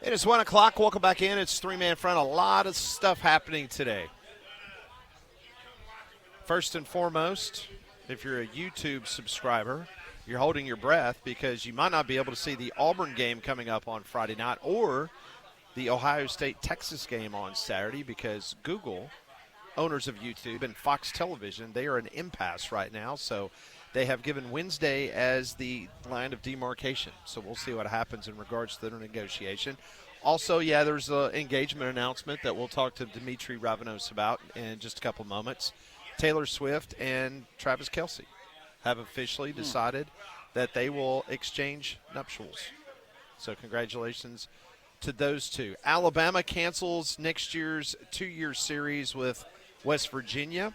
It is 1 o'clock. Welcome back in. It's three-man front. A lot of stuff happening today. First and foremost, if you're a YouTube subscriber, you're holding your breath because you might not be able to see the Auburn game coming up on Friday night or the Ohio State-Texas game on Saturday because Google, owners of YouTube, and Fox Television, they are in impasse right now. So they have given Wednesday as the line of demarcation. So we'll see what happens in regards to the negotiation. Also, there's an engagement announcement that we'll talk to Demetri Ravanos about in just a couple moments. Taylor Swift and Travis Kelce have officially decided that they will exchange nuptials. So congratulations to those two. Alabama cancels next year's 2-year series with West Virginia.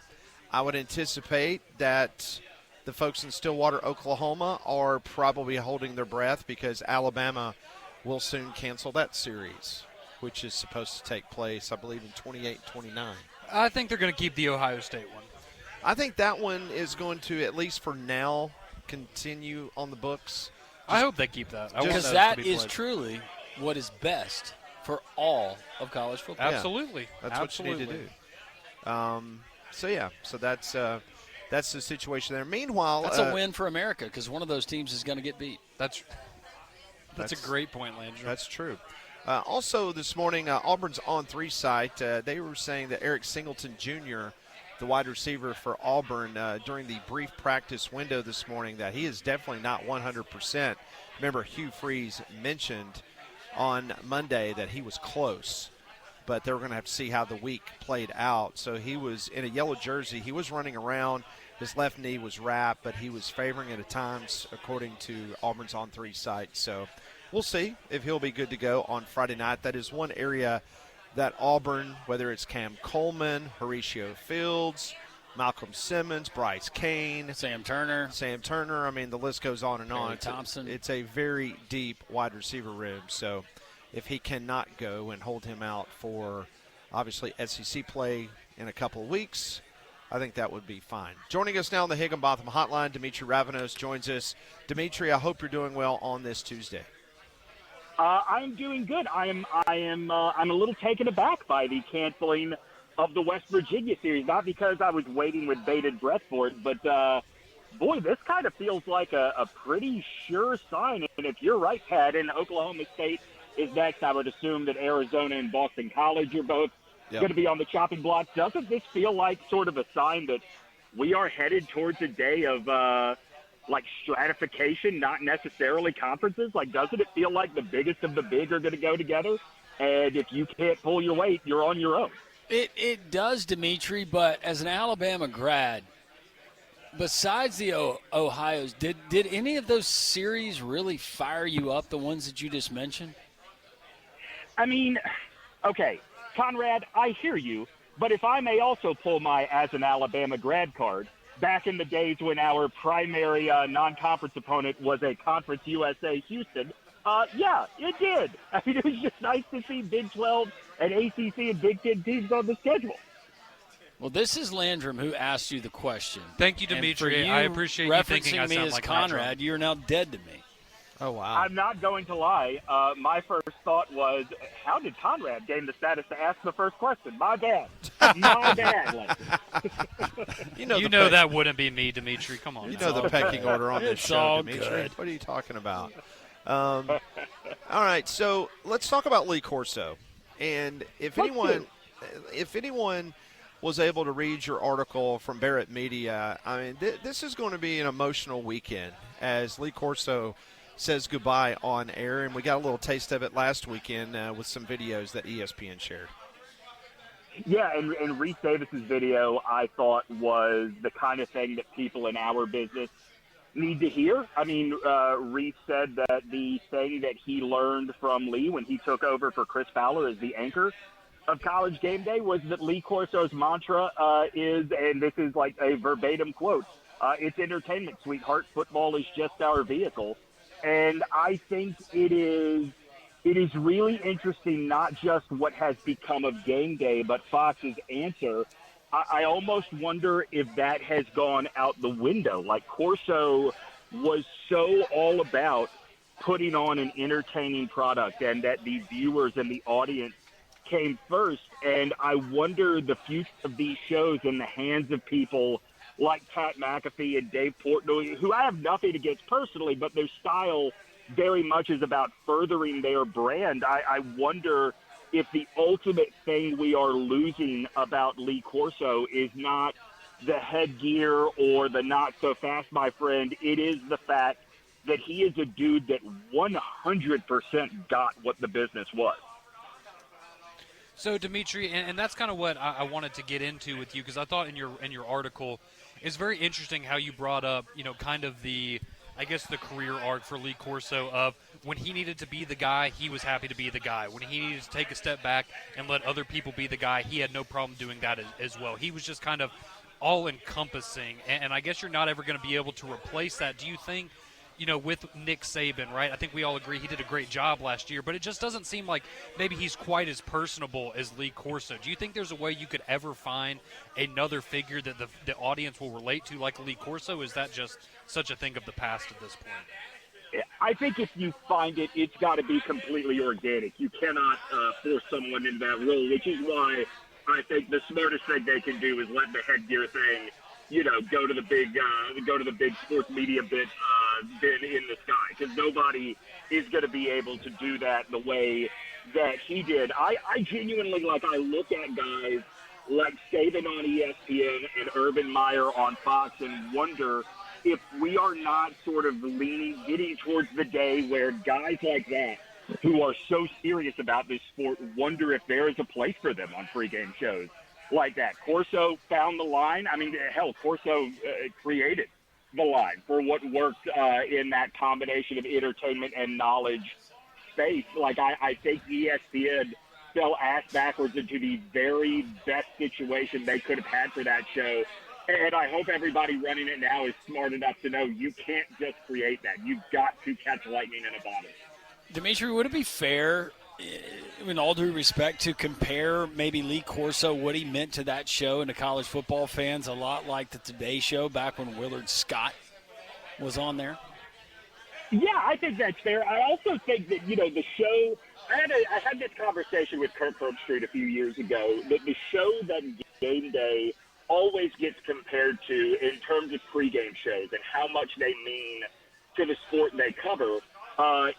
I would anticipate that the folks in Stillwater, Oklahoma are probably holding their breath because Alabama will soon cancel that series, which is supposed to take place, I believe, in 28 and 29. I think they're going to keep the Ohio State one. I think that one is going to, at least for now, continue on the books. I hope they keep that. Because that is truly what is best for all of college football. Absolutely. That's what you need to do. So that's the situation there. Meanwhile, that's a win for America because one of those teams is going to get beat. That's a great point, Landry. That's true. Also this morning, Auburn's On3 site, they were saying that Eric Singleton Jr., the wide receiver for Auburn, during the brief practice window this morning, that he is definitely not 100%. Remember, Hugh Freeze mentioned on Monday that he was close, but they were going to have to see how the week played out. So he was in a yellow jersey. He was running around. His left knee was wrapped, but he was favoring it at times, according to Auburn's On3 site. So we'll see if he'll be good to go on Friday night. That is one area that Auburn, whether it's Cam Coleman, Horatio Fields, Malcolm Simmons, Bryce Kane, Sam Turner. I mean, the list goes on and on. Thompson. It's a very deep wide receiver room. So if he cannot go and hold him out for, obviously, SEC play in a couple of weeks, I think that would be fine. Joining us now on the Higginbotham Hotline, Demetri Ravanos joins us. Demetri, I hope you're doing well on this Tuesday. I'm doing good. I'm a little taken aback by the canceling of the West Virginia series. Not because I was waiting with bated breath for it, but boy, this kind of feels like a pretty sure sign. And if you're right, Pat, and Oklahoma State is next, I would assume that Arizona and Boston College are both going to be on the chopping block. Doesn't this feel like sort of a sign that we are headed towards a day of like stratification, not necessarily conferences? Like, doesn't it feel like the biggest of the big are going to go together? And if you can't pull your weight, you're on your own. It does, Demetri, but as an Alabama grad, besides the Ohio's, did any of those series really fire you up, the ones that you just mentioned? I mean, okay, Conrad, I hear you, but if I may also pull my as an Alabama grad card, back in the days when our primary non-conference opponent was a Conference USA Houston, yeah, it did. I mean, it was just nice to see Big 12 and ACC and Big Ten teams on the schedule. Well, this is Landrum who asked you the question. Thank you, Demetri. I appreciate you thinking I referencing me sound as like Conrad. You're now dead to me. Oh, wow. I'm not going to lie. My first thought was, how did Conrad gain the status to ask the first question? My bad. My bad. You know that wouldn't be me, Demetri. Come on. You know the pecking order on this It's show, all Demetri. good. What are you talking about? All right, so let's talk about Lee Corso. And if anyone was able to read your article from Barrett Media, I mean, this is going to be an emotional weekend as Lee Corso says goodbye on air, and we got a little taste of it last weekend with some videos that ESPN shared. Yeah, and Reese Davis's video, I thought, was the kind of thing that people in our business need to hear. I mean, Reese said that the thing that he learned from Lee when he took over for Chris Fowler as the anchor of College Game Day was that Lee Corso's mantra is, and this is like a verbatim quote, it's entertainment, sweetheart. Football is just our vehicle. And I think it is really interesting, not just what has become of Game Day, but Fox's answer. I almost wonder if that has gone out the window. Like, Corso was so all about putting on an entertaining product and that the viewers and the audience came first. And I wonder the future of these shows in the hands of people like Pat McAfee and Dave Portnoy, who I have nothing against personally, but their style very much is about furthering their brand. I wonder if the ultimate thing we are losing about Lee Corso is not the headgear or the not so fast, my friend. It is the fact that he is a dude that 100% got what the business was. So, Demetri, and that's kind of what I wanted to get into with you, because I thought in your article it's very interesting how you brought up, kind of the career arc for Lee Corso of when he needed to be the guy, he was happy to be the guy. When he needed to take a step back and let other people be the guy, he had no problem doing that as well. He was just kind of all-encompassing, and I guess you're not ever going to be able to replace that. Do you think, with Nick Saban, right? I think we all agree he did a great job last year, but it just doesn't seem like maybe he's quite as personable as Lee Corso. Do you think there's a way you could ever find another figure that the audience will relate to like Lee Corso? Is that just such a thing of the past at this point? I think if you find it, it's got to be completely organic. You cannot force someone into that role, which is why I think the smartest thing they can do is let the headgear thing, go to the big sports media bit bin in the sky, because nobody is going to be able to do that the way that he did. I genuinely, I look at guys like Saban on ESPN and Urban Meyer on Fox and wonder if we are not sort of getting towards the day where guys like that who are so serious about this sport wonder if there is a place for them on pregame shows like that. Corso found the line. I mean, hell, Corso created the line for what worked in that combination of entertainment and knowledge space. I think ESPN fell ass backwards into the very best situation they could have had for that show. And I hope everybody running it now is smart enough to know you can't just create that. You've got to catch lightning in a bottle. Demetri, would it be fair, in all due respect, to compare maybe Lee Corso, what he meant to that show and to college football fans, a lot like the Today Show back when Willard Scott was on there? Yeah, I think that's fair. I also think that, the show – I had this conversation with Kirk Herbstreit a few years ago, that the show that Game Day always gets compared to in terms of pregame shows and how much they mean to the sport they cover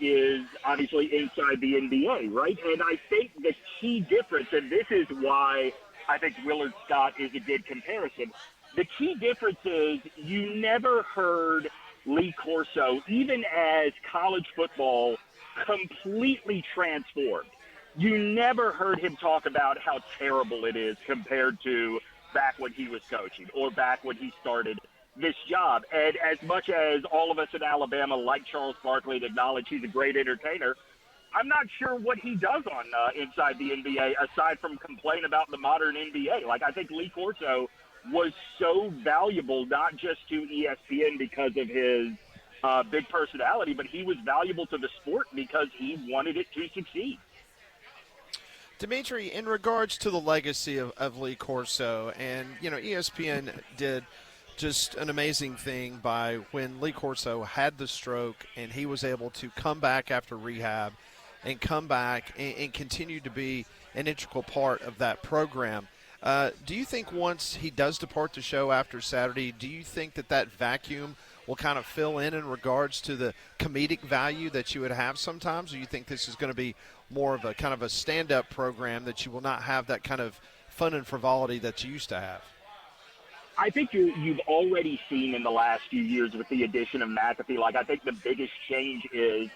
is obviously Inside the NBA, right? And I think the key difference, and this is why I think Willard Scott is a good comparison, the key difference is you never heard Lee Corso, even as college football completely transformed, you never heard him talk about how terrible it is compared to back when he was coaching or back when he started this job. And as much as all of us in Alabama like Charles Barkley and acknowledge he's a great entertainer, I'm not sure what he does on Inside the NBA aside from complain about the modern NBA. I think Lee Corso was so valuable, not just to ESPN because of his big personality, but he was valuable to the sport because he wanted it to succeed. Demetri, in regards to the legacy of Lee Corso, and, ESPN did just an amazing thing by when Lee Corso had the stroke and he was able to come back after rehab and come back and continue to be an integral part of that program. Do you think once he does depart the show after Saturday, do you think that vacuum will kind of fill in regards to the comedic value that you would have sometimes? Or you think this is going to be more of a kind of a stand-up program that you will not have that kind of fun and frivolity that you used to have? I think you've already seen in the last few years with the addition of McAfee, I think the biggest change is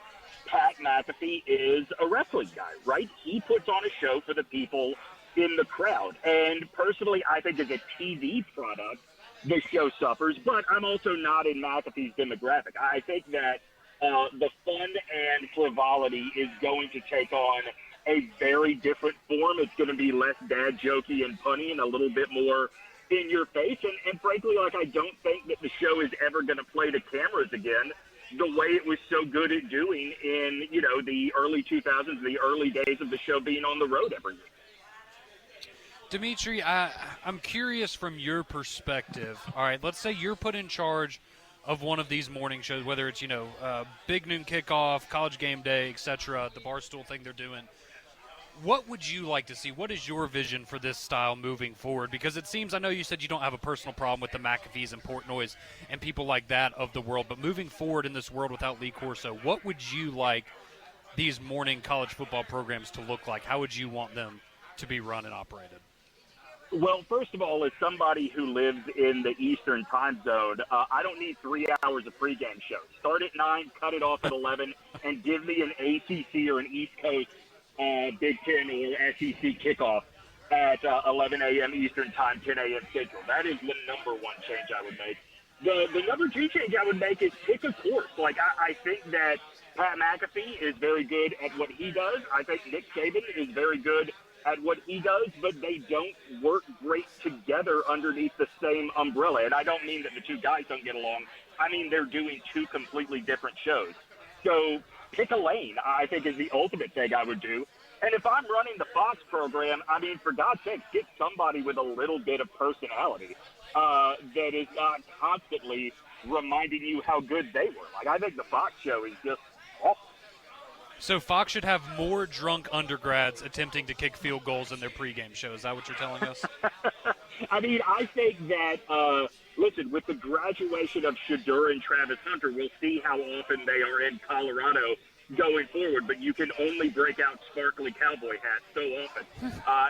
Pat McAfee is a wrestling guy, right? He puts on a show for the people in the crowd. And personally, I think as a TV product, the show suffers, but I'm also not in McAfee's demographic. I think that the fun and frivolity is going to take on a very different form. It's going to be less dad jokey and punny and a little bit more in your face. And frankly, I don't think that the show is ever going to play to cameras again the way it was so good at doing in, the early 2000s, the early days of the show being on the road every week. Demetri, I'm curious from your perspective. All right, let's say you're put in charge of one of these morning shows, whether it's, Big Noon Kickoff, College Game Day, etc., the Barstool thing they're doing, what would you like to see? What is your vision for this style moving forward? Because it seems, I know you said you don't have a personal problem with the McAfees and Portnoys and people like that of the world, but moving forward in this world without Lee Corso, what would you like these morning college football programs to look like? How would you want them to be run and operated? Well, first of all, as somebody who lives in the Eastern time zone, I don't need 3 hours of pregame shows. Start at 9, cut it off at 11, and give me an ACC or an East Coast Big Ten or SEC kickoff at 11 a.m. Eastern time, 10 a.m. Central. That is the number one change I would make. The number two change I would make is pick a course. Like, I think that Pat McAfee is very good at what he does. I think Nick Saban is very good at what he does, but they don't work great together underneath the same umbrella. And I don't mean that the two guys don't get along. I mean they're doing two completely different shows. So pick a lane, I think, is the ultimate thing I would do. And if I'm running the Fox program, I mean, for God's sake, get somebody with a little bit of personality that is not constantly reminding you how good they were. Like, I think the Fox show is just awful. So Fox should have more drunk undergrads attempting to kick field goals in their pregame show. Is that what you're telling us? I mean, I think that, listen, with the graduation of Shadur and Travis Hunter, we'll see how often they are in Colorado going forward, but you can only break out sparkly cowboy hats so often.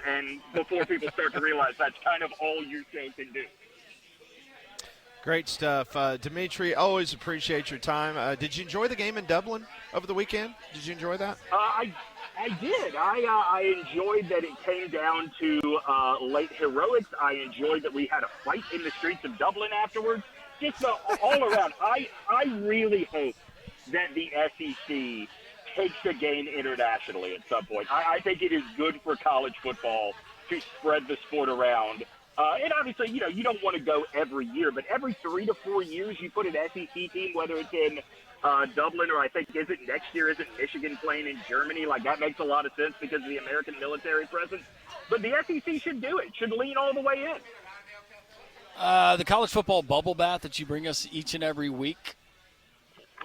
And before people start to realize that's kind of all your show can do. Great stuff. Demetri, always appreciate your time. Did you enjoy the game in Dublin over the weekend? Did you enjoy that? I did. I enjoyed that it came down to late heroics. I enjoyed that we had a fight in the streets of Dublin afterwards. Just all around. I really hope that the SEC takes the game internationally at some point. I think it is good for college football to spread the sport around. And obviously, you don't want to go every year, but every 3 to 4 years you put an SEC team, whether it's in Dublin or I think next year, isn't Michigan playing in Germany? Like, that makes a lot of sense because of the American military presence. But the SEC should do it, should lean all the way in. The college football bubble bath that you bring us each and every week,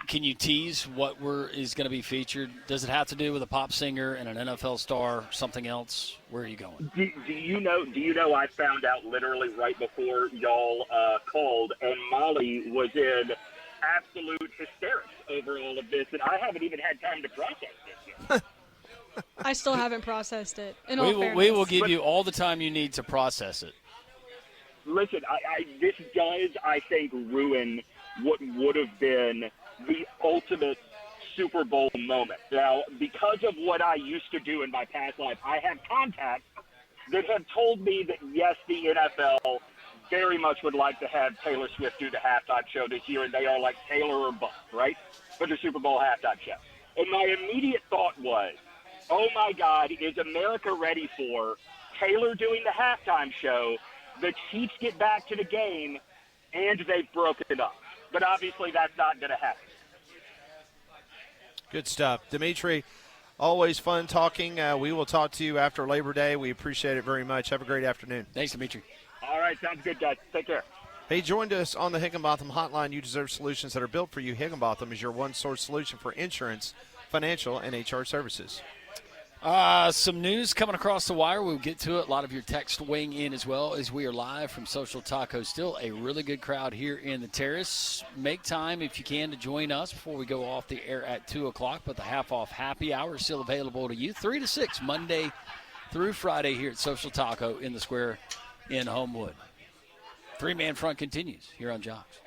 can you tease what is going to be featured? Does it have to do with a pop singer and an NFL star, something else? Where are you going? Do you know I found out literally right before y'all called, and Molly was in absolute hysterics over all of this, and I haven't even had time to process this yet. I still haven't processed it. We will give you all the time you need to process it. Listen, this does, I think, ruin what would have been the ultimate Super Bowl moment. Now, because of what I used to do in my past life, I have contacts that have told me that, yes, the NFL very much would like to have Taylor Swift do the halftime show this year, and they are like Taylor or bust, right, for the Super Bowl halftime show. And my immediate thought was, oh, my God, is America ready for Taylor doing the halftime show, the Chiefs get back to the game, and they've broken it up? But obviously that's not going to happen. Good stuff. Demetri, always fun talking. We will talk to you after Labor Day. We appreciate it very much. Have a great afternoon. Thanks, Demetri. All right, sounds good, guys. Take care. He joined us on the Higginbotham Hotline. You deserve solutions that are built for you. Higginbotham is your one-source solution for insurance, financial, and HR services. Some news coming across the wire. We'll get to it. A lot of your text weighing in as well as we are live from Social Taco. Still a really good crowd here in the Terrace. Make time, if you can, to join us before we go off the air at 2 o'clock. But the half-off happy hour is still available to you 3 to 6, Monday through Friday here at Social Taco in the Square in Homewood. Three-man front continues here on Jocks.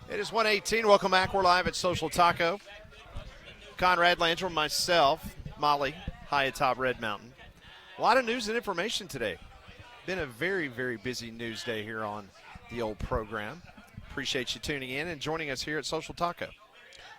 It is 1:18. Welcome back. We're live at Social Taco. Conrad Landrum, myself, Molly, high atop Red Mountain. A lot of news and information today. Been a very, very busy news day here on the old program. Appreciate you tuning in and joining us here at Social Taco.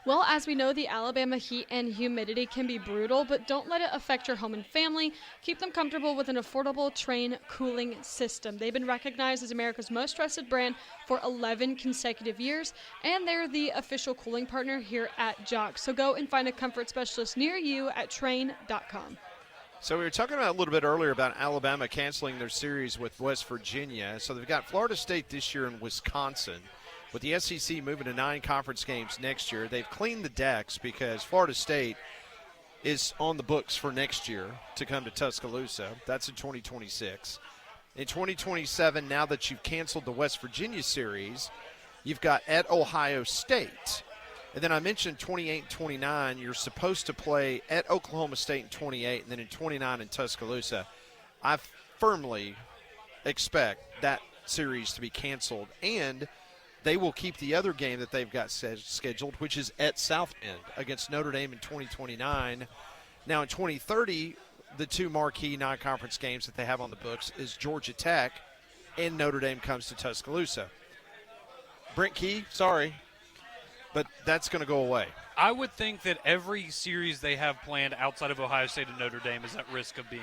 Well, as we know, the Alabama heat and humidity can be brutal, but don't let it affect your home and family. Keep them comfortable with an affordable Trane cooling system. They've been recognized as America's most trusted brand for 11 consecutive years, and they're the official cooling partner here at Jocks. So go and find a comfort specialist near you at Trane.com. So we were talking about a little bit earlier about Alabama canceling their series with West Virginia. So they've got Florida State this year and Wisconsin. With the SEC moving to 9 conference games next year, they've cleaned the decks because Florida State is on the books for next year to come to Tuscaloosa. That's in 2026. In 2027, now that you've canceled the West Virginia series, you've got at Ohio State. And then I mentioned 28 and 29, you're supposed to play at Oklahoma State in 28 and then in 29 in Tuscaloosa. I firmly expect that series to be canceled, and they will keep the other game that they've got scheduled, which is at South Bend against Notre Dame in 2029. Now in 2030, the 2 marquee non-conference games that they have on the books is Georgia Tech and Notre Dame comes to Tuscaloosa. Brent Key, sorry, but that's going to go away. I would think that every series they have planned outside of Ohio State and Notre Dame is at risk of being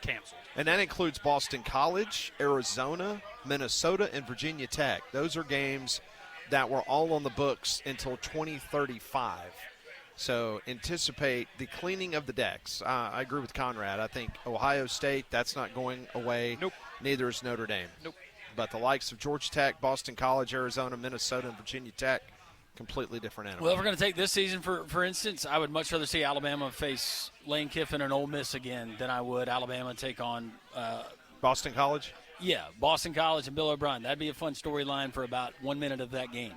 canceled. And that includes Boston College, Arizona, Minnesota, and Virginia Tech. Those are games that were all on the books until 2035. So anticipate the cleaning of the decks. I agree with Conrad. I think Ohio State, that's not going away. Nope. Neither is Notre Dame. Nope. But the likes of Georgia Tech, Boston College, Arizona, Minnesota, and Virginia Tech, completely different animals. Well, if we're going to take this season, for instance, I would much rather see Alabama face Lane Kiffin and Ole Miss again than I would Alabama take on Boston College? Yeah, Boston College and Bill O'Brien. That'd be a fun storyline for about 1 minute of that game.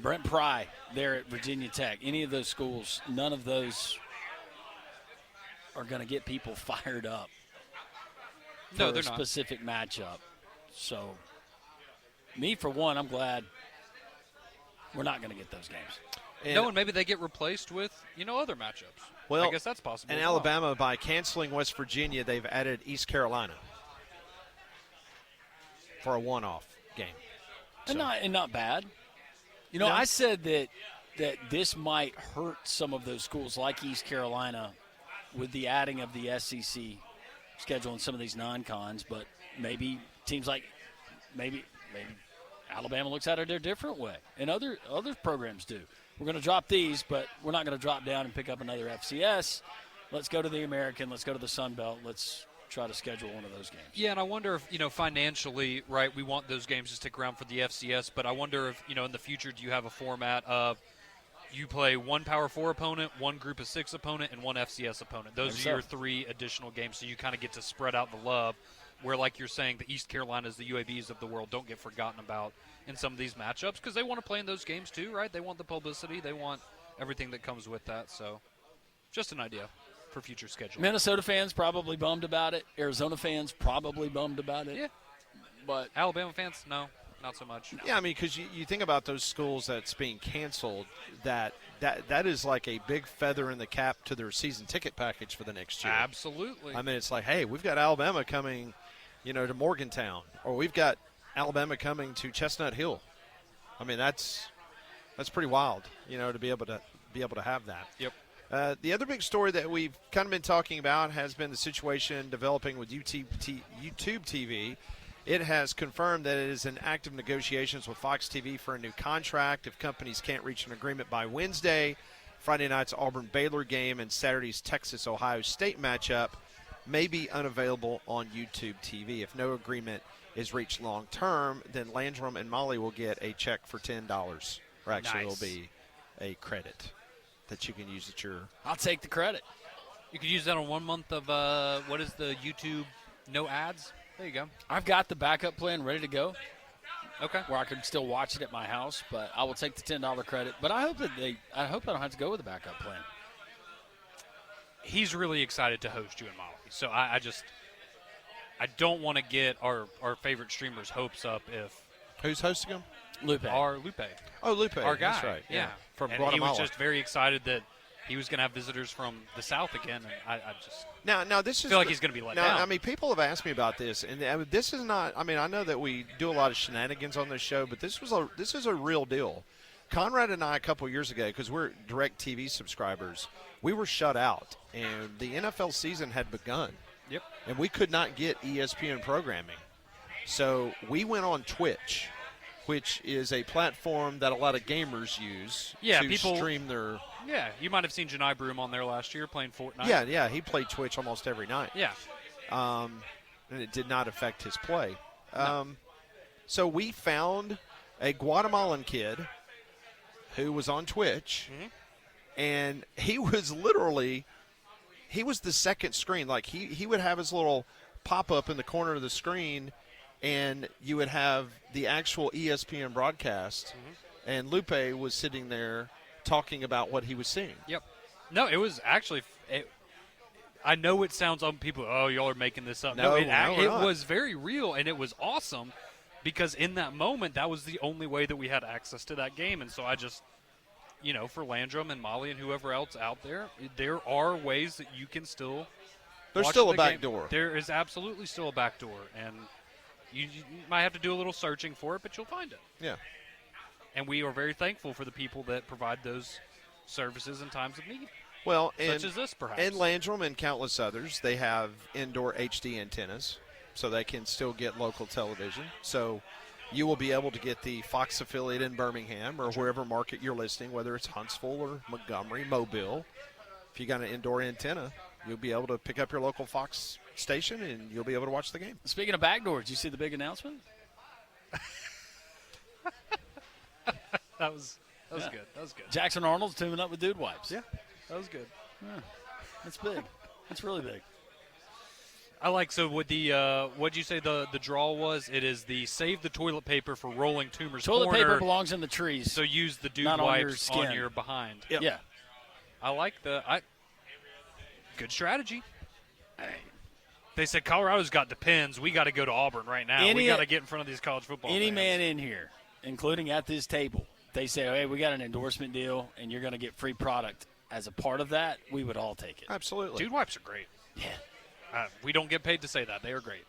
Brent Pry there at Virginia Tech. Any of those schools, none of those are going to get people fired up for No, they're a not. specific matchup. So, me, for one, I'm glad we're not going to get those games. No, and maybe they get replaced with, other matchups. Well, I guess that's possible. And as well. Alabama, by canceling West Virginia, they've added East Carolina for a one-off game. And not bad. No. I said that this might hurt some of those schools like East Carolina with the adding of the SEC schedule and some of these non-cons, but maybe teams like maybe Alabama looks at it a different way, and other programs do. We're going to drop these, but we're not going to drop down and pick up another FCS. Let's go to the American. Let's go to the Sun Belt. Let's try to schedule one of those games. Yeah, and I wonder if, financially, right, we want those games to stick around for the FCS, but I wonder if, in the future, do you have a format of you play one Power 4 opponent, one Group of 6 opponent, and one FCS opponent. Those are your 3 additional games, so you kind of get to spread out the love, where, like you're saying, the East Carolinas, the UABs of the world don't get forgotten about in some of these matchups because they want to play in those games too, right? They want the publicity. They want everything that comes with that. So just an idea for future scheduling. Minnesota fans probably bummed about it. Arizona fans probably bummed about it. Yeah. But Alabama fans, no, not so much. Yeah, I mean, because you think about those schools that's being canceled, that is like a big feather in the cap to their season ticket package for the next year. Absolutely. I mean, it's like, hey, we've got Alabama coming, to Morgantown, or we've got Alabama coming to Chestnut Hill. I mean, that's pretty wild, to be able to have that. Yep. The other big story that we've kind of been talking about has been the situation developing with YouTube TV. It has confirmed that it is in active negotiations with Fox TV for a new contract. If companies can't reach an agreement by Wednesday, Friday night's Auburn-Baylor game and Saturday's Texas-Ohio State matchup may be unavailable on YouTube TV. If no agreement is reached long-term, then Landrum and Molly will get a check for $10. Or actually, Nice. it'll be a credit that you can use at your... I'll take the credit. You could use that on 1 month of, what is the YouTube no ads? There you go. I've got the backup plan ready to go Okay. where I can still watch it at my house, but I will take the $10 credit. But I hope I don't have to go with the backup plan. He's really excited to host you and Molly. So I don't want to get our favorite streamers' hopes up if Who's hosting them? Lupe. our Lupe, Oh, Lupe. our guy. That's right. Yeah. From and Guatemala. he was just very excited that he was going to have visitors from the South again. And I just Now this is feel like he's going to be let now, down. I mean, people have asked me about this, and this is not. I mean, I know that we do a lot of shenanigans on this show, but this is a real deal. Conrad and I, a couple years ago, because we're direct TV subscribers, we were shut out, and the NFL season had begun. Yep. And we could not get ESPN programming, so we went on Twitch, which is a platform that a lot of gamers use Yeah, to people stream their. Yeah, you might have seen Janai Broom on there last year playing Fortnite. Yeah, he played Twitch almost every night. Yeah. And it did not affect his play. No. So we found a Guatemalan kid who was on Twitch, and he was the second screen. Like he would have his little pop-up in the corner of the screen, and you would have the actual ESPN broadcast, and Lupe was sitting there talking about what he was seeing. Yep. No, it was actually I know it sounds on people, oh, y'all are making this up. No, it we're not. was very real, and it was awesome because in that moment, that was the only way that we had access to that game. And so I just, for Landrum and Molly and whoever else out there, there are ways that you can still There's watch still the a back game. door. There is absolutely still a back door, and you might have to do a little searching for it, but you'll find it. Yeah. And we are very thankful for the people that provide those services in times of need. Well, Such as this, perhaps. And Landrum and countless others, they have indoor HD antennas, so they can still get local television. So you will be able to get the Fox affiliate in Birmingham or wherever market you're listening, whether it's Huntsville or Montgomery, Mobile. If you got an indoor antenna, you'll be able to pick up your local Fox station and you'll be able to watch the game. Speaking of backdoors, did you see the big announcement? That was good. That was good. Jackson Arnold's teaming up with Dude Wipes. Yeah. That was good. That's big. That's really big. I like, so with the, what'd you say the draw was? It is the Save the Toilet Paper for Rolling Tumors Toilet corner. paper belongs in the trees. So use the Dude Not on your Wipes skin. on your behind. Yep. Yeah. I like good strategy. They said Colorado's got Depends. We got to go to Auburn right now. We got to get in front of these college football Any fans. man in here, including at this table, they say, hey, we got an endorsement deal and you're going to get free product as a part of that, we would all take it. Absolutely. Dude Wipes are great. Yeah. We don't get paid to say that. They are great.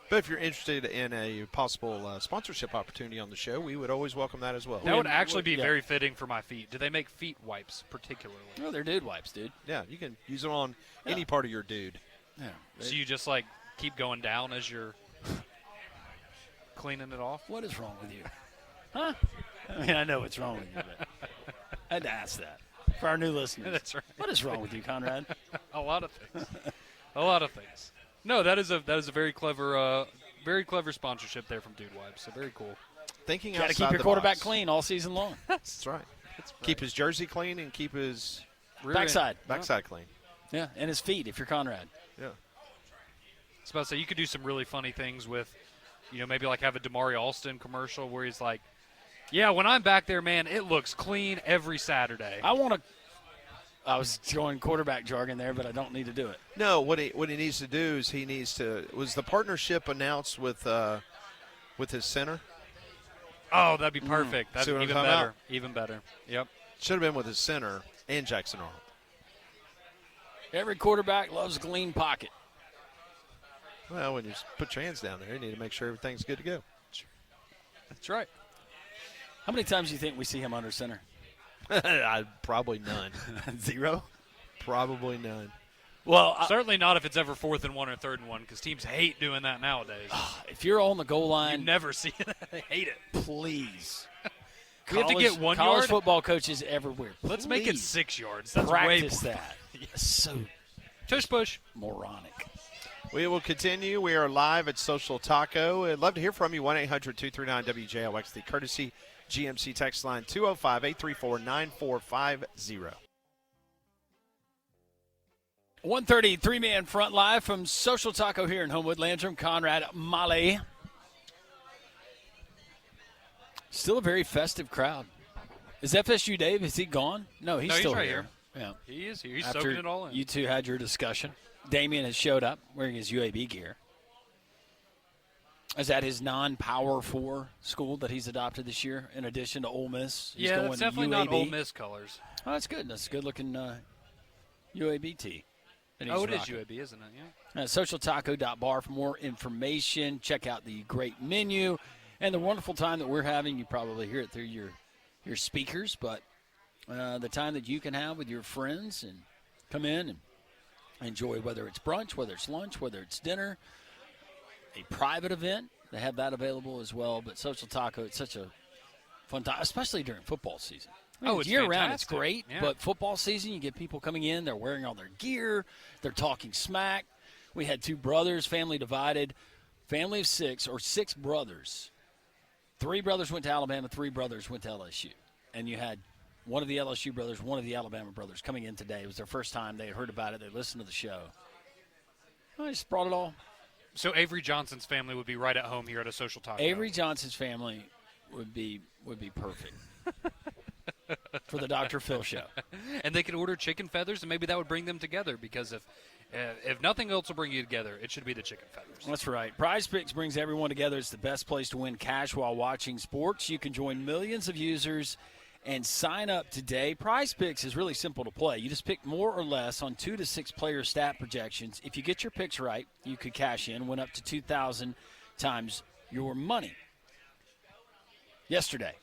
But if you're interested in a possible sponsorship opportunity on the show, we would always welcome that as well. That would actually be yeah. very fitting for my feet. Do they make feet wipes particularly? No, they're Dude Wipes, dude. Yeah, you can use them on any part of your dude. Yeah. So you just keep going down as you're cleaning it off? What is wrong with you? Huh? I mean, I know what's wrong with you, but I had to ask that for our new listeners. That's right. What is wrong with you, Conrad? A lot of things. A lot of things. No, that is a very clever sponsorship there from Dude Wipes. So very cool. Thinking Got to outside keep your the quarterback box. clean all season long. That's right. Keep his jersey clean and keep his Backside. backside clean. Yeah, and his feet if you're Conrad. Yeah. I was about to say, you could do some really funny things with, maybe have a Damari Alston commercial where he's like, yeah, when I'm back there, man, it looks clean every Saturday. I was going quarterback jargon there, but I don't need to do it. No, what he needs to do is was the partnership announced with his center? Oh, that'd be perfect. That'd See what be I'm even talking better. about? Even better. Yep. Should have been with his center and Jackson Arnold. Every quarterback loves a clean pocket. Well, when you put your hands down there, you need to make sure everything's good to go. That's right. How many times do you think we see him under center? Probably none. Zero? Probably none. Well, Certainly not if it's ever 4th and 1 or 3rd and 1, because teams hate doing that nowadays. if you're on the goal You line, never see that. They hate it. please. We have to get 1 college yard. football coaches everywhere. Let's make it please 6 yards. That's practice way that. So tush push. moronic. We will continue. We are live at Social Taco. I'd love to hear from you. 1-800-239-WJLX, the courtesy GMC text line 205-834-9450. 1:30, three-man front live from Social Taco here in Homewood. Landrum, Conrad, Male. Still a very festive crowd. Is FSU Dave? Is he gone? No, he's No, he's still right here. Yeah. He is here. He's After soaking it all in. you two had your discussion, Damien has showed up wearing his UAB gear. Is that his non-Power 4 school that he's adopted this year in addition to Ole Miss? He's yeah, going that's definitely UAB. not Ole Miss colors. Oh, that's good. That's a good-looking UAB tee. that he's Oh, it is rocking. UAB, isn't it? Yeah. SocialTaco.bar for more information. Check out the great menu and the wonderful time that we're having. You probably hear it through your speakers, but the time that you can have with your friends and come in and enjoy, whether it's brunch, whether it's lunch, whether it's dinner, a private event, They have that available as well. But Social Taco, it's such a fun time, especially during football season. It's year-round, it's fantastic. great. Yeah. But football season, you get people coming in. They're wearing all their gear. They're talking smack. We had 2 brothers, family divided, family of 6 or 6 brothers. 3 brothers went to Alabama, 3 brothers went to LSU. And you had one of the LSU brothers, one of the Alabama brothers coming in today. It was their first time. They had heard about it. They listened to the show. I just brought it all. So Avery Johnson's family would be right at home here at a Social Taco. Avery Johnson's family would be perfect for the Dr. Phil show. And they could order chicken feathers, and maybe that would bring them together, because if nothing else will bring you together, it should be the chicken feathers. That's right. Prize Picks brings everyone together. It's the best place to win cash while watching sports. You can join millions of users and sign up today. Prize Picks is really simple to play. You just pick more or less on 2 to 6 player stat projections. If you get your picks right, you could cash in, win up to 2,000 times your money. Yesterday,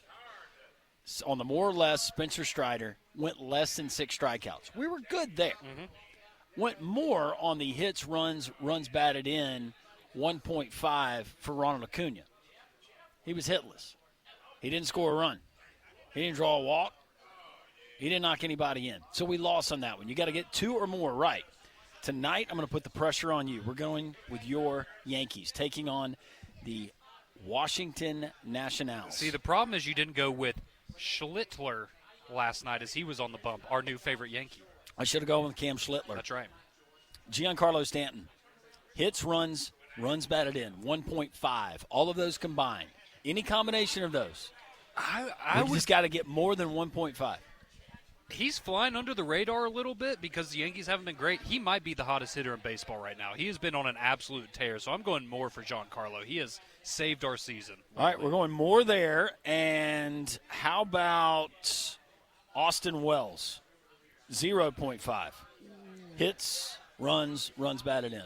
on the more or less, Spencer Strider went less than 6 strikeouts. We were good there. Went more on the hits, runs batted in, 1.5 for Ronald Acuna. He was hitless. He didn't score a run. He didn't draw a walk. He didn't knock anybody in. So we lost on that one. You got to get 2 or more right. Tonight, I'm going to put the pressure on you. We're going with your Yankees, taking on the Washington Nationals. See, the problem is you didn't go with Schlittler last night as he was on the bump, our new favorite Yankee. I should have gone with Cam Schlittler. That's right. Giancarlo Stanton. Hits, runs batted in, 1.5. All of those combined. Any combination of those. We just got to get more than 1.5. He's flying under the radar a little bit because the Yankees haven't been great. He might be the hottest hitter in baseball right now. He has been on an absolute tear, so I'm going more for Giancarlo. He has saved our season. All right, we're going more there. And how about Austin Wells? 0.5. Hits, runs batted in.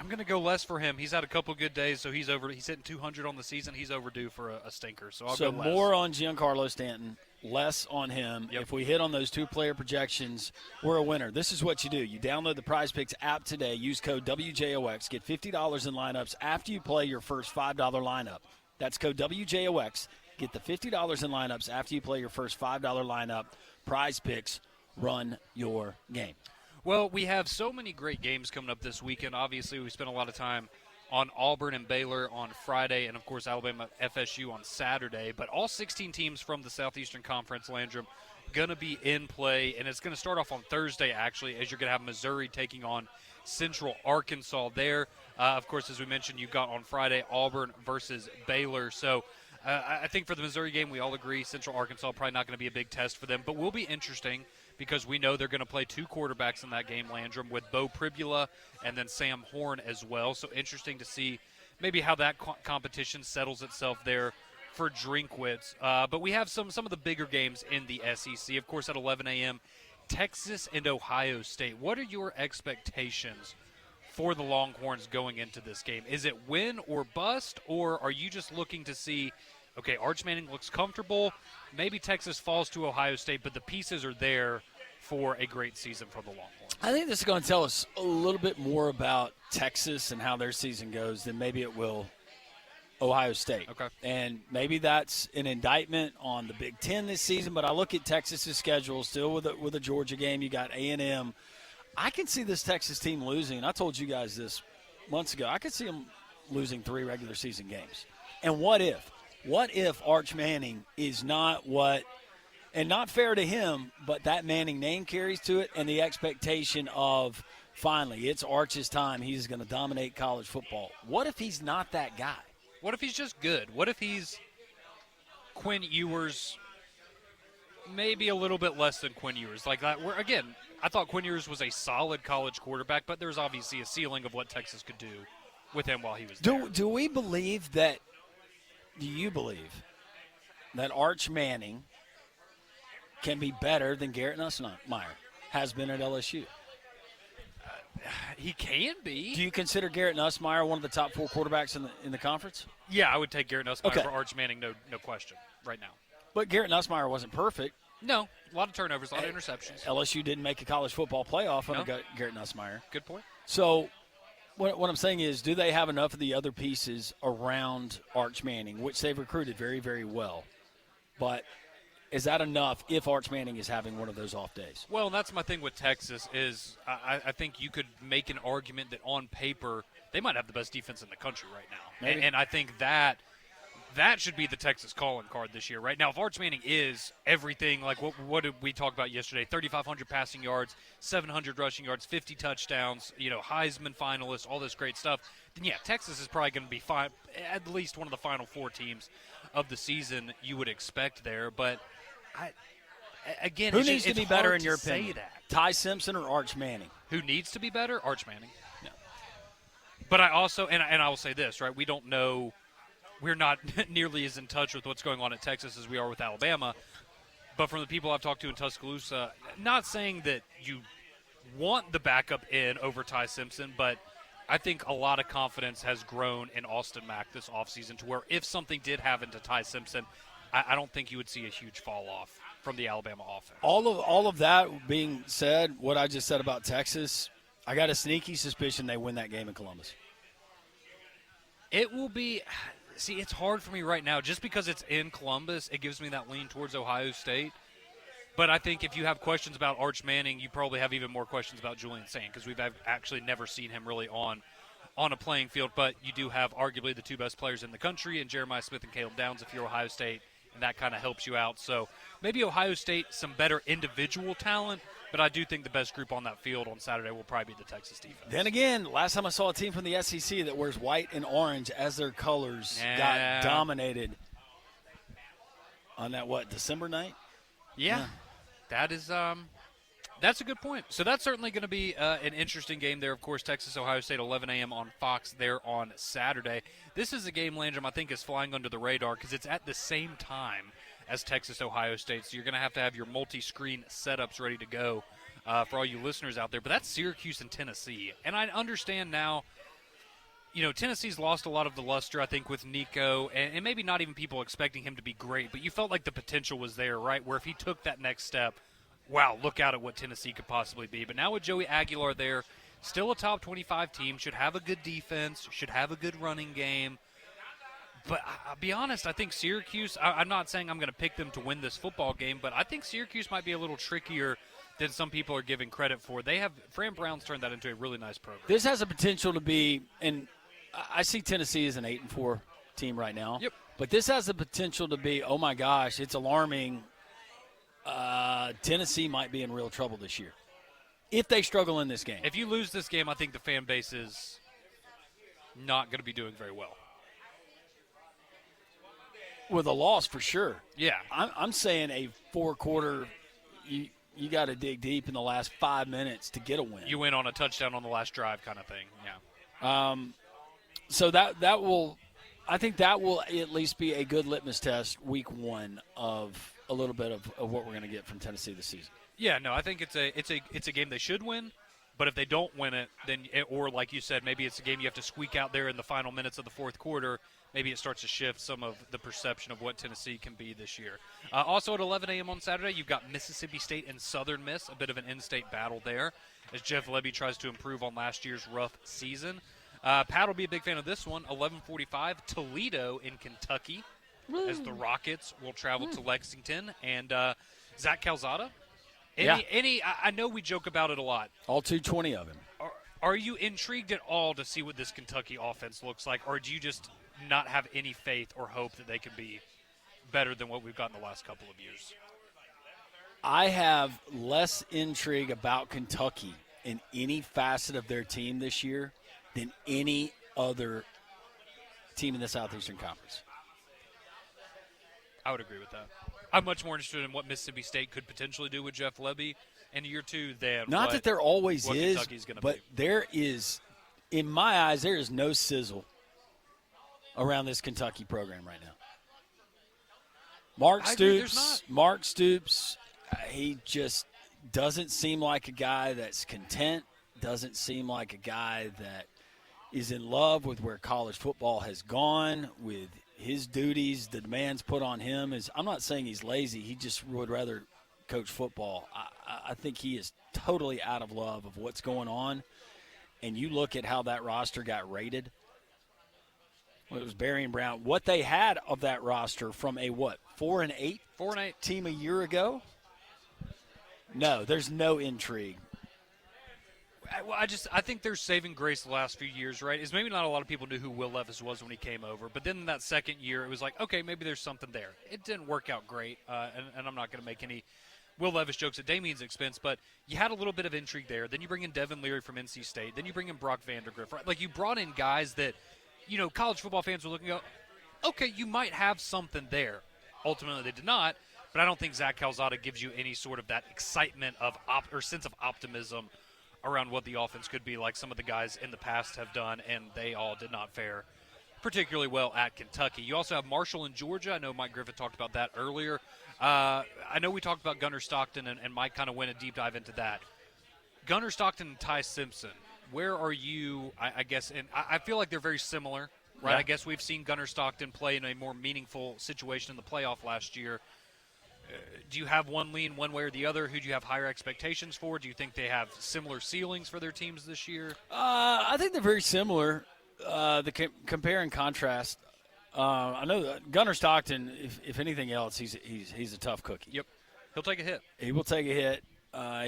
I'm going to go less for him. He's had a couple good days, so he's hitting 200 on the season. He's overdue for a stinker, so I'll go less. So more on Giancarlo Stanton, less on him. Yep. If we hit on those 2-player projections, we're a winner. This is what you do. You download the Prize Picks app today. Use code WJOX. Get $50 in lineups after you play your first $5 lineup. That's code WJOX. Get the $50 in lineups after you play your first $5 lineup. Prize Picks, run your game. Well, we have so many great games coming up this weekend. Obviously, we spent a lot of time on Auburn and Baylor on Friday, and, of course, Alabama FSU on Saturday. But all 16 teams from the Southeastern Conference, Landrum, going to be in play. And it's going to start off on Thursday, actually, as you're going to have Missouri taking on Central Arkansas there. Of course, as we mentioned, you've got on Friday Auburn versus Baylor. So I think for the Missouri game, we all agree Central Arkansas probably not going to be a big test for them, but will be interesting because we know they're going to play 2 quarterbacks in that game, Landrum, with Bo Pribula and then Sam Horn as well. So interesting to see maybe how that competition settles itself there for Drinkwitz. But we have some of the bigger games in the SEC. Of course, at 11 a.m., Texas and Ohio State. What are your expectations for the Longhorns going into this game? Is it win or bust, or are you just looking to see, okay, Arch Manning looks comfortable, maybe Texas falls to Ohio State, but the pieces are there for a great season for the Longhorns? I think this is going to tell us a little bit more about Texas and how their season goes than maybe it will Ohio State. Okay. And maybe that's an indictment on the Big Ten this season, but I look at Texas's schedule still with a Georgia game. You got A&M. I can see this Texas team losing. I told you guys this months ago. I could see them losing 3 regular season games. And what if? What if Arch Manning is not what, and not fair to him, but that Manning name carries to it and the expectation of finally it's Arch's time. He's going to dominate college football. What if he's not that guy? What if he's just good? What if he's Quinn Ewers, maybe a little bit less than Quinn Ewers? Like that. Again, I thought Quinn Ewers was a solid college quarterback, but there's obviously a ceiling of what Texas could do with him while he was there. Do we believe that? Do you believe that Arch Manning can be better than Garrett Nussmeier has been at LSU? He can be. Do you consider Garrett Nussmeier one of the top 4 quarterbacks in the conference? Yeah, I would take Garrett Nussmeier Okay. for Arch Manning, no question, right now. But Garrett Nussmeier wasn't perfect. No, a lot of turnovers, a lot of interceptions. LSU didn't make a college football playoff under No. Garrett Nussmeier. Good point. So What I'm saying is, do they have enough of the other pieces around Arch Manning, which they've recruited very, very well? But is that enough if Arch Manning is having one of those off days? Well, and that's my thing with Texas is I think you could make an argument that on paper they might have the best defense in the country right now. Maybe. And I think that should be the Texas calling card this year. Right now, if Arch Manning is everything, like what did we talk about yesterday, 3,500 passing yards, 700 rushing yards, 50 touchdowns, Heisman finalist, all this great stuff, then, yeah, Texas is probably going to be fine, at least one of the final 4 teams of the season you would expect there. But, again, who it's needs to it's be better hard in your to say opinion? that. Ty Simpson or Arch Manning? Who needs to be better? Arch Manning. No. But I also, and I will say this, right, we don't know. We're not nearly as in touch with what's going on at Texas as we are with Alabama. But from the people I've talked to in Tuscaloosa, not saying that you want the backup in over Ty Simpson, but I think a lot of confidence has grown in Austin Mack this offseason to where if something did happen to Ty Simpson, I don't think you would see a huge fall off from the Alabama offense. All of that being said, what I just said about Texas, I got a sneaky suspicion they win that game in Columbus. It will be – see, it's hard for me right now. Just because it's in Columbus, it gives me that lean towards Ohio State. But I think if you have questions about Arch Manning, you probably have even more questions about Julian Saint because we've actually never seen him really on a playing field. But you do have arguably the 2 best players in the country, and Jeremiah Smith and Caleb Downs if you're Ohio State, and that kind of helps you out. So maybe Ohio State, some better individual talent, but I do think the best group on that field on Saturday will probably be the Texas defense. Then again, last time I saw a team from the SEC that wears white and orange as their colors got dominated on that, December night? Yeah. That is that's a good point. So that's certainly going to be an interesting game there. Of course, Texas-Ohio State, 11 a.m. on Fox there on Saturday. This is a game, Landrum, I think is flying under the radar because it's at the same time as Texas-Ohio State. So you're going to have your multi-screen setups ready to go for all you listeners out there. But that's Syracuse and Tennessee. And I understand now, Tennessee's lost a lot of the luster, I think, with Nico, and maybe not even people expecting him to be great, but you felt like the potential was there, right, where if he took that next step, wow, look out at what Tennessee could possibly be. But now with Joey Aguilar there, still a top 25 team, should have a good defense, should have a good running game. But I'll be honest, I think Syracuse, I'm not saying I'm going to pick them to win this football game, but I think Syracuse might be a little trickier than some people are giving credit for. Fran Brown's turned that into a really nice program. This has a potential to be, and I see Tennessee as an 8-4 team right now. Yep. But this has the potential to be, oh my gosh, it's alarming. Tennessee might be in real trouble this year if they struggle in this game. If you lose this game, I think the fan base is not going to be doing very well. With a loss, for sure. Yeah. I'm saying a 4-quarter, you got to dig deep in the last 5 minutes to get a win. You win on a touchdown on the last drive kind of thing, yeah. So that will – I think that will at least be a good litmus test week 1 of a little bit of what we're going to get from Tennessee this season. Yeah, no, I think it's a game they should win, but if they don't win it, then or like you said, maybe it's a game you have to squeak out there in the final minutes of the fourth quarter. Maybe it starts to shift some of the perception of what Tennessee can be this year. Also at 11 a.m. on Saturday, you've got Mississippi State and Southern Miss, a bit of an in-state battle there as Jeff Lebby tries to improve on last year's rough season. Pat will be a big fan of this one. 11:45, Toledo in Kentucky, as the Rockets will travel to Lexington. And Zach Calzada. I know we joke about it a lot. All 220 of him. Are you intrigued at all to see what this Kentucky offense looks like, or do you just not have any faith or hope that they can be better than what we've got in the last couple of years? I have less intrigue about Kentucky in any facet of their team this year than any other team in the Southeastern Conference. I would agree with that. I'm much more interested in what Mississippi State could potentially do with Jeff Lebby in year 2 than not that there always what is, Kentucky's gonna but be. there is, in my eyes, there is no sizzle around this Kentucky program right now. Mark Stoops, he just doesn't seem like a guy that's content, doesn't seem like a guy that is in love with where college football has gone, with his duties, the demands put on him. I'm not saying he's lazy. He just would rather coach football. I think he is totally out of love of what's going on. and you look at how that roster got rated, well, it was Barry and Brown. What they had of that roster from a 4-8 team a year ago? No, there's no intrigue. Well, I think their saving grace the last few years, right, is maybe not a lot of people knew who Will Levis was when he came over. But then that second year, it was like, okay, maybe there's something there. It didn't work out great, and I'm not going to make any Will Levis jokes at Damien's expense, but you had a little bit of intrigue there. Then you bring in Devin Leary from NC State. Then you bring in Brock Vandegrift. Right? Like, you brought in guys that, college football fans were looking and go, okay, you might have something there. Ultimately, they did not. But I don't think Zach Calzada gives you any sort of that excitement or sense of optimism around what the offense could be like some of the guys in the past have done, and they all did not fare particularly well at Kentucky. You also have Marshall in Georgia. I know Mike Griffith talked about that earlier. I know we talked about Gunnar Stockton, and Mike kind of went a deep dive into that. Gunnar Stockton and Ty Simpson, where are you, I guess, and I feel like they're very similar, right? Yeah. I guess we've seen Gunnar Stockton play in a more meaningful situation in the playoff last year. Do you have one lean one way or the other? Who do you have higher expectations for? Do you think they have similar ceilings for their teams this year? I think they're very similar. Compare and contrast. I know that Gunnar Stockton, if anything else, he's a tough cookie. Yep. He'll take a hit. He will take a hit.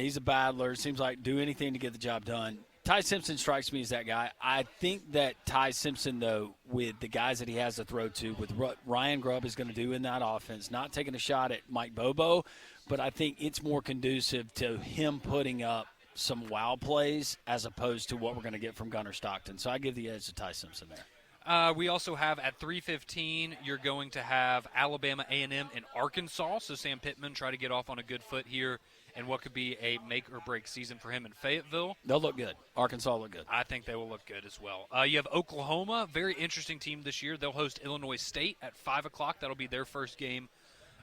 He's a battler. Seems like do anything to get the job done. Ty Simpson strikes me as that guy. I think that Ty Simpson, though, with the guys that he has to throw to, with what Ryan Grubb is going to do in that offense, not taking a shot at Mike Bobo, but I think it's more conducive to him putting up some wow plays as opposed to what we're going to get from Gunnar Stockton. So I give the edge to Ty Simpson there. We also have at 3:15, you're going to have Alabama A&M and Arkansas. So Sam Pittman try to get off on a good foot here and what could be a make-or-break season for him in Fayetteville. They'll look good. Arkansas look good. I think they will look good as well. You have Oklahoma, very interesting team this year. They'll host Illinois State at 5 o'clock. That'll be their first game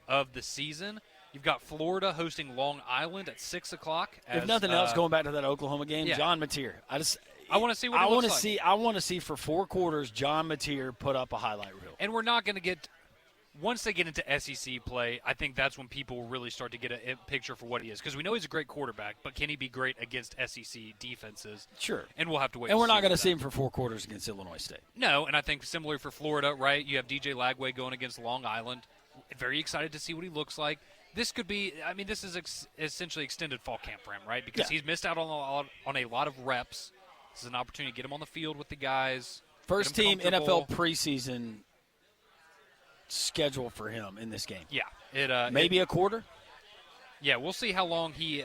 of the season. You've got Florida hosting Long Island at 6 o'clock. If nothing else, going back to that Oklahoma game, yeah. John Mateer. I want to see what he looks like. I want to see for 4 quarters John Mateer put up a highlight reel. And we're not going to get – once they get into SEC play, I think that's when people really start to get a picture for what he is. Because we know he's a great quarterback, but can he be great against SEC defenses? Sure. And we'll have to wait. And we're not going to see him for 4 quarters against Illinois State. No, and I think similar for Florida, right? You have DJ Lagway going against Long Island. Very excited to see what he looks like. This could be – I mean, this is essentially extended fall camp for him, right? Because he's missed out on a lot of reps. This is an opportunity to get him on the field with the guys. First team NFL preseason schedule for him in this game. Yeah, maybe a quarter. Yeah, we'll see how long he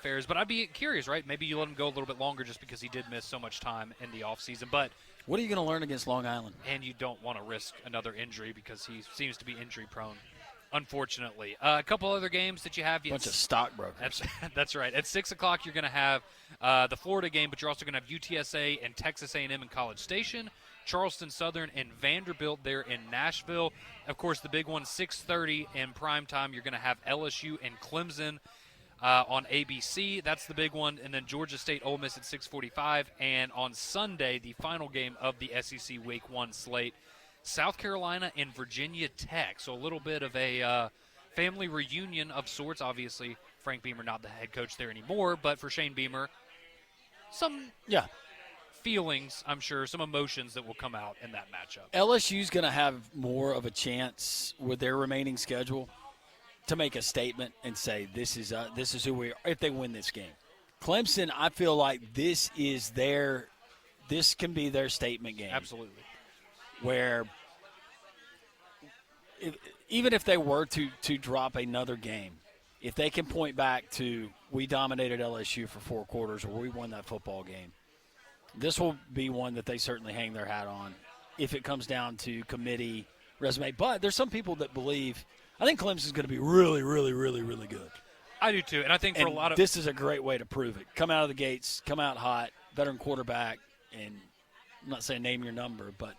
fares. But I'd be curious, right? Maybe you let him go a little bit longer just because he did miss so much time in the offseason. But what are you going to learn against Long Island? And you don't want to risk another injury because he seems to be injury prone, unfortunately. A couple other games that you have. Bunch of stockbrokers. That's right. At 6 o'clock, you're going to have the Florida game, but you're also going to have UTSA and Texas A&M in College Station. Charleston Southern and Vanderbilt there in Nashville. Of course, the big one, 6:30 in prime time. You're going to have LSU and Clemson on ABC. That's the big one. And then Georgia State, Ole Miss at 6:45. And on Sunday, the final game of the SEC Week 1 slate, South Carolina and Virginia Tech. So a little bit of a family reunion of sorts. Obviously, Frank Beamer not the head coach there anymore, but for Shane Beamer, some feelings, I'm sure, some emotions that will come out in that matchup. LSU's going to have more of a chance with their remaining schedule to make a statement and say this is who we are if they win this game. Clemson, I feel like this can be their statement game. Absolutely. Where even if they were to drop another game, if they can point back to we dominated LSU for 4 quarters or we won that football game, this will be one that they certainly hang their hat on if it comes down to committee resume. But there's some people that believe I think Clemson's going to be really, really, really, really good. I do too, and I think for a lot of this is a great way to prove it. Come out of the gates, come out hot, veteran quarterback, and I'm not saying name your number, but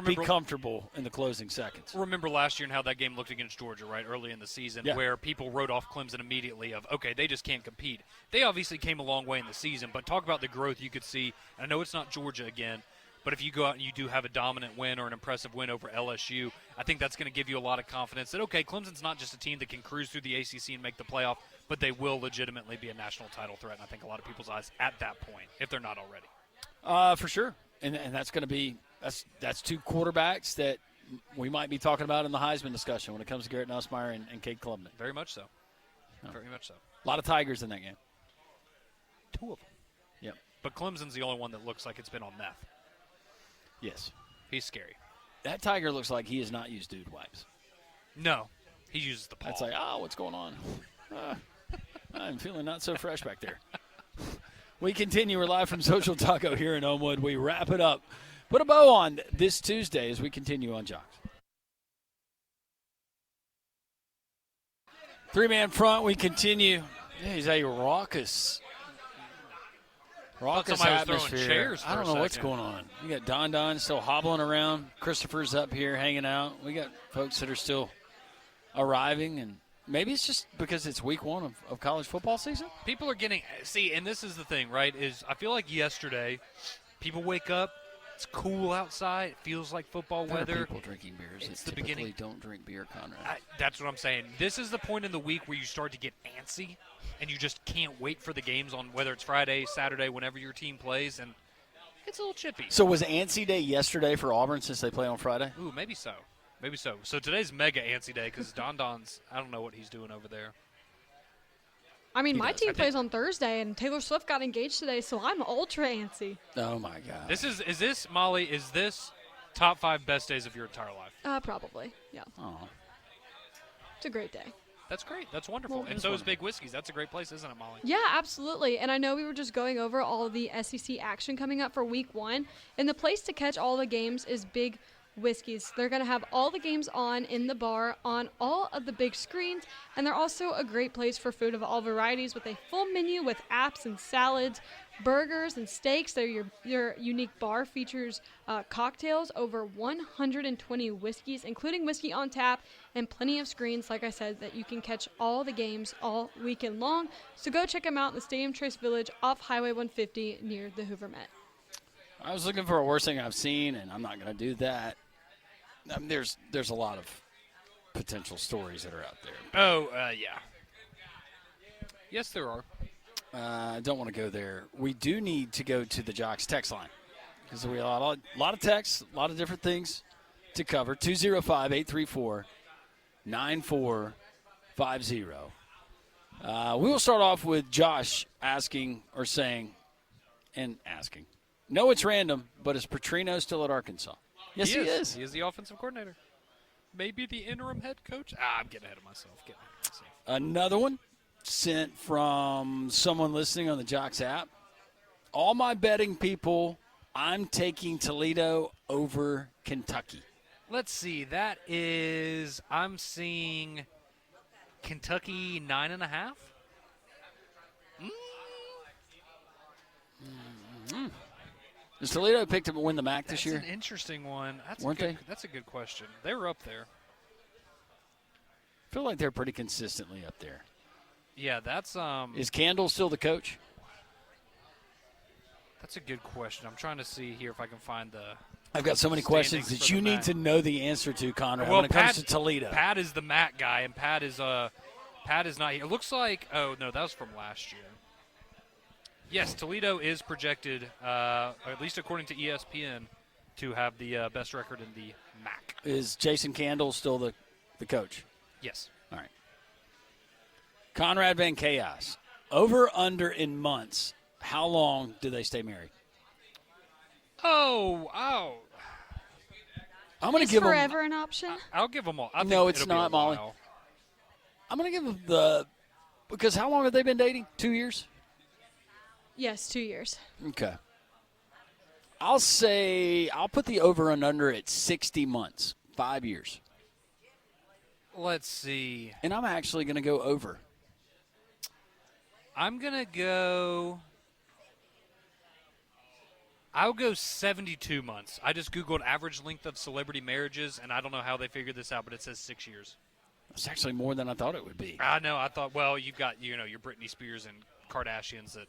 be comfortable in the closing seconds. Remember last year and how that game looked against Georgia, right, early in the season, where people wrote off Clemson immediately of, okay, they just can't compete. They obviously came a long way in the season, but talk about the growth you could see. I know it's not Georgia again, But if you go out and you do have a dominant win or an impressive win over LSU, I think that's going to give you a lot of confidence that, okay, Clemson's not just a team that can cruise through the ACC and make the playoff, but they will legitimately be a national title threat. And I think a lot of people's eyes at that point, if they're not already. For sure. And that's going to be that's two quarterbacks that we might be talking about in the Heisman discussion when it comes to Garrett Nussmeier and Cade Klubnik. Very much so. Oh. Very much so. A lot of Tigers in that game. 2 of them. Yep. But Clemson's the only one that looks like it's been on meth. Yes. He's scary. That Tiger looks like he has not used dude wipes. No. He uses the paw. That's like, what's going on? I'm feeling not so fresh back there. We continue. We're live from Social Taco here in Elmwood. We wrap it up. Put a bow on this Tuesday as we continue on Jocks. 3-man front. We continue. Yeah, he's a raucous somebody was throwing atmosphere. chairs for I don't a know what's second. going on. You got Don still hobbling around. Christopher's up here hanging out. We got folks that are still arriving, and maybe it's just because it's week 1 of college football season. People are getting – see, and this is the thing, right, is I feel like yesterday people wake up, it's cool outside, it feels like football There are weather. people drinking beers It's that the typically beginning. don't drink beer, Conrad. That's what I'm saying. This is the point in the week where you start to get antsy, and you just can't wait for the games on whether it's Friday, Saturday, whenever your team plays, and it's a little chippy. So was Antsy Day yesterday for Auburn since they play on Friday? Ooh, maybe so. Maybe so. So today's mega antsy day because Don's – I don't know what he's doing over there. I mean, my does. team I think- plays on Thursday, and Taylor Swift got engaged today, so I'm ultra antsy. Oh, my God. Is this, Molly, is this top 5 best days of your entire life? Probably, yeah. Oh. It's a great day. That's great. That's wonderful. Well, And so is Big Whiskey's. That's a great place, isn't it, Molly? Yeah, absolutely. And I know we were just going over all the SEC action coming up for week 1. And the place to catch all the games is Big Whiskey's. They're going to have all the games on in the bar on all of the big screens. And they're also a great place for food of all varieties with a full menu with apps and salads, burgers and steaks. They're your unique bar features cocktails, over 120 whiskeys, including whiskey on tap, and plenty of screens, like I said, that you can catch all the games all weekend long. So go check them out in the Stadium Trace Village off Highway 150 near the Hoover Met. I was looking for a worst thing I've seen, and I'm not going to do that. I mean, there's a lot of potential stories that are out there. Oh, yeah. Yes, there are. I don't want to go there. We do need to go to the Jocks text line because we have a lot of texts, a lot of different things to cover. 205-834-9450. We will start off with Josh asking. No, it's random, but is Petrino still at Arkansas? Yes, he is. He is the offensive coordinator. Maybe the interim head coach. I'm getting ahead of myself. Another one sent from someone listening on the Jocks app. All my betting people, I'm taking Toledo over Kentucky. Let's see. That is, I'm seeing Kentucky 9.5. Does Toledo pick to win the MAC this That's year? an interesting one. Weren't they? That's a good question. They were up there. I feel like they're pretty consistently up there. Yeah, that's Is Candle still the coach? a good question. I'm trying to see here if I can find the. I've got so many questions standings that for you the need MAC. to know the answer to, Conrad, Well, when it comes to Toledo. Pat is the MAC guy, and Pat is not here. It looks like that was from last year. Yes, Toledo is projected, at least according to ESPN, to have the best record in the MAC. Is Jason Candle still the coach? Yes. All right. Conrad Van Chaos. Over, under in months, how long do they stay married? Oh. I'm going Is to give forever them. an option? I'll give them all. I think No, it's it'll be a not, Molly. while. I'm going to give them because how long have they been dating? 2 years? Yes, 2 years. Okay. I'll put the over and under at 60 months, 5 years. Let's see. And I'm actually going to go over. I'm going to go. I'll go 72 months. I just Googled average length of celebrity marriages, and I don't know how they figured this out, but it says 6 years. It's actually more than I thought it would be. I know. I thought, well, you've got, your Britney Spears and Kardashians that,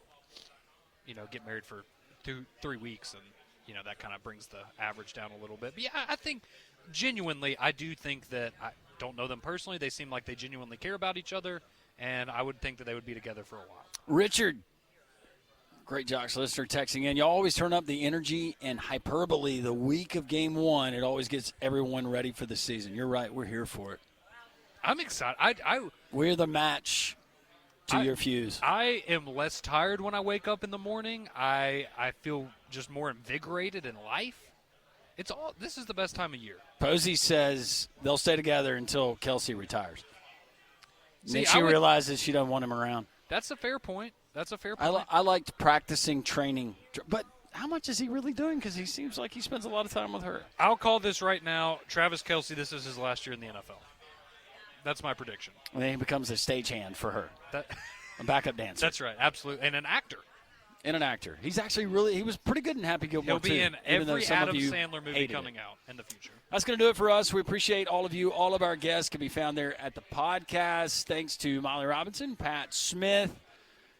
get married for 3 weeks. And that kind of brings the average down a little bit. But yeah, I think genuinely, I do think that I don't know them personally. They seem like they genuinely care about each other, and I would think that they would be together for a while. Richard, great Jocks listener, texting in. You always turn up the energy and hyperbole the week of Game 1. It always gets everyone ready for the season. You're right. We're here for it. I'm excited. We're the match to your fuse. I am less tired when I wake up in the morning. I feel just more invigorated in life. This is the best time of year. Posey says they'll stay together until Kelsey retires. See, then she realizes she doesn't want him around. That's a fair point. I liked practicing, training. But how much is he really doing? Because he seems like he spends a lot of time with her. I'll call this right now. Travis Kelce, this is his last year in the NFL. That's my prediction. And then he becomes a stagehand for her. A backup dancer. That's right, absolutely. And an actor. He's actually he was pretty good in Happy Gilmore, He'll be in every Adam Sandler movie hated coming out in the future. That's going to do it for us. We appreciate all of you. All of our guests can be found there at the podcast. Thanks to Molly Robinson, Pat Smith,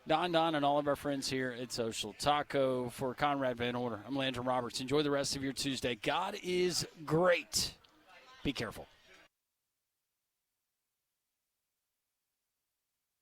Don, and all of our friends here at Social Taco. For Conrad Van Order, I'm Landon Roberts. Enjoy the rest of your Tuesday. God is great. Be careful.